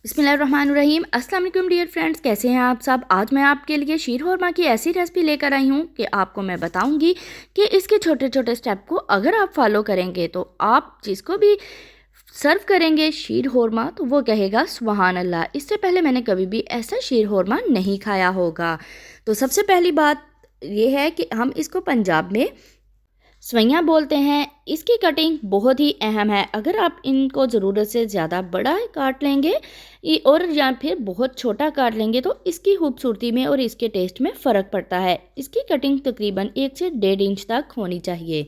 बिस्मिल्लाहिर्रहमानिर्रहीम। अस्सलाम वालेकुम डियर फ्रेंड्स, कैसे हैं आप सब। आज मैं आपके लिए शीर खुरमा की ऐसी रेसिपी लेकर आई हूँ कि आपको मैं बताऊँगी कि इसके छोटे छोटे स्टेप को अगर आप फॉलो करेंगे तो आप जिसको भी सर्व करेंगे शीर खुरमा तो वो कहेगा सुभान अल्लाह। इससे पहले मैंने कभी भी ऐसा शीर खुरमा नहीं खाया होगा। तो सबसे पहली बात ये है कि हम इसको पंजाब में सवैयाँ बोलते हैं। इसकी कटिंग बहुत ही अहम है। अगर आप इनको ज़रूरत से ज़्यादा बड़ा काट लेंगे और या फिर बहुत छोटा काट लेंगे तो इसकी खूबसूरती में और इसके टेस्ट में फ़र्क पड़ता है। इसकी कटिंग तकरीबन 1 से 1.5 इंच तक होनी चाहिए।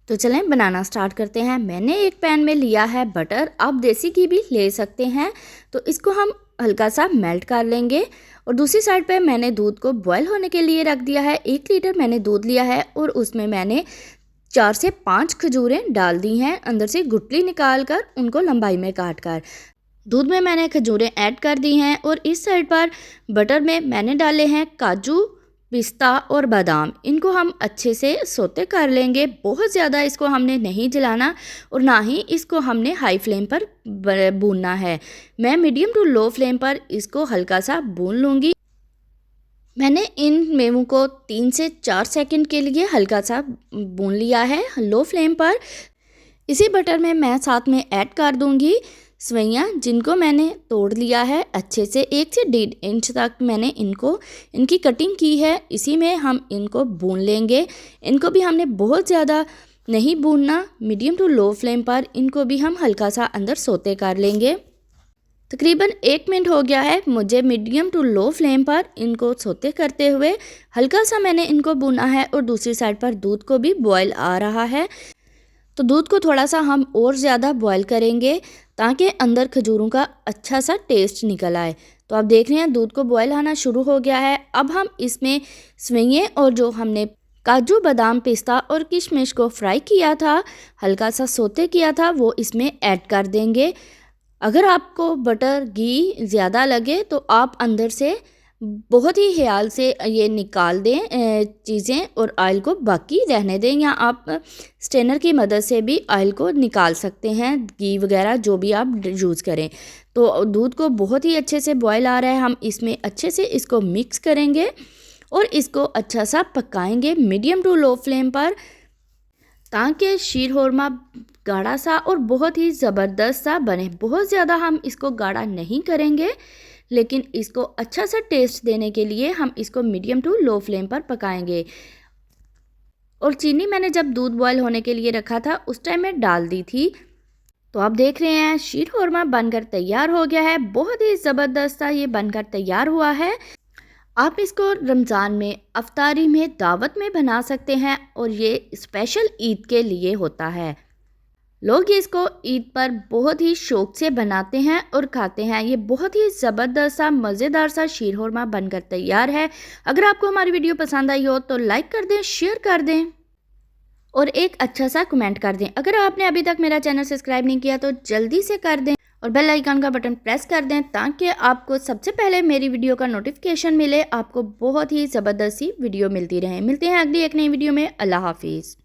तो चलें बनाना स्टार्ट करते हैं। मैंने एक पैन में लिया है बटर, आप देसी घी भी ले सकते हैं। तो इसको हम हल्का सा मेल्ट कर लेंगे और दूसरी साइड पे मैंने दूध को बॉयल होने के लिए रख दिया है। 1 लीटर मैंने दूध लिया है और उसमें मैंने 4 से 5 खजूरें डाल दी हैं, अंदर से गुठली निकाल कर उनको लंबाई में काट कर। दूध में मैंने खजूरें ऐड कर दी हैं और इस साइड पर बटर में मैंने डाले हैं काजू, पिस्ता और बादाम। इनको हम अच्छे से सोते कर लेंगे। बहुत ज़्यादा इसको हमने नहीं जलाना और ना ही इसको हमने हाई फ्लेम पर भूनना है। मैं मीडियम टू लो फ्लेम पर इसको हल्का सा भून लूँगी। मैंने इन मेवों को 3 से 4 सेकंड के लिए हल्का सा भून लिया है लो फ्लेम पर। इसी बटर में मैं साथ में ऐड कर दूंगी सवैयाँ, जिनको मैंने तोड़ लिया है अच्छे से। 1 से 1.5 इंच तक मैंने इनकी कटिंग की है। इसी में हम इनको भून लेंगे। इनको भी हमने बहुत ज़्यादा नहीं भूनना, मीडियम टू लो फ्लेम पर इनको भी हम हल्का सा अंदर सोते कर लेंगे। तकरीबन 1 मिनट हो गया है मुझे मीडियम टू लो फ्लेम पर इनको सोते करते हुए। हल्का सा मैंने इनको भुना है और दूसरी साइड पर दूध को भी बॉयल आ रहा है। तो दूध को थोड़ा सा हम और ज़्यादा बॉयल करेंगे ताकि अंदर खजूरों का अच्छा सा टेस्ट निकल आए। तो आप देख रहे हैं दूध को बॉयल आना शुरू हो गया है। अब हम इसमें सवैयाँ और जो हमने काजू, बादाम, पिस्ता और किशमिश को फ्राई किया था, हल्का सा सोते किया था, वो इसमें ऐड कर देंगे। अगर आपको बटर घी ज़्यादा लगे तो आप अंदर से बहुत ही ख्याल से ये निकाल दें चीज़ें और ऑयल को बाकी रहने दें, या आप स्ट्रेनर की मदद से भी ऑयल को निकाल सकते हैं, घी वगैरह जो भी आप यूज़ करें। तो दूध को बहुत ही अच्छे से बॉयल आ रहा है। हम इसमें अच्छे से इसको मिक्स करेंगे और इसको अच्छा सा पकाएंगे मीडियम टू लो फ्लेम पर, ताकि शीर खुरमा गाढ़ा सा और बहुत ही ज़बरदस्त सा बने। बहुत ज़्यादा हम इसको गाढ़ा नहीं करेंगे, लेकिन इसको अच्छा सा टेस्ट देने के लिए हम इसको मीडियम टू लो फ्लेम पर पकाएंगे। और चीनी मैंने जब दूध बॉयल होने के लिए रखा था उस टाइम मैं डाल दी थी। तो आप देख रहे हैं शीर खुरमा बनकर तैयार हो गया है। बहुत ही ज़बरदस्त सा ये बनकर तैयार हुआ है। आप इसको रमज़ान में, अफ्तारी में, दावत में बना सकते हैं और ये स्पेशल ईद के लिए होता है। लोग इसको ईद पर बहुत ही शौक से बनाते हैं और खाते हैं। ये बहुत ही ज़बरदस्त सा मज़ेदार सा शीर खुरमा बनकर तैयार है। अगर आपको हमारी वीडियो पसंद आई हो तो लाइक कर दें, शेयर कर दें और एक अच्छा सा कमेंट कर दें। अगर आपने अभी तक मेरा चैनल सब्सक्राइब नहीं किया तो जल्दी से कर दें और बेल आइकन का बटन प्रेस कर दें, ताकि आपको सबसे पहले मेरी वीडियो का नोटिफिकेशन मिले। आपको बहुत ही ज़बरदस्त सी वीडियो मिलती रहे। मिलते हैं अगली एक नई वीडियो में। अल्लाह हाफिज़।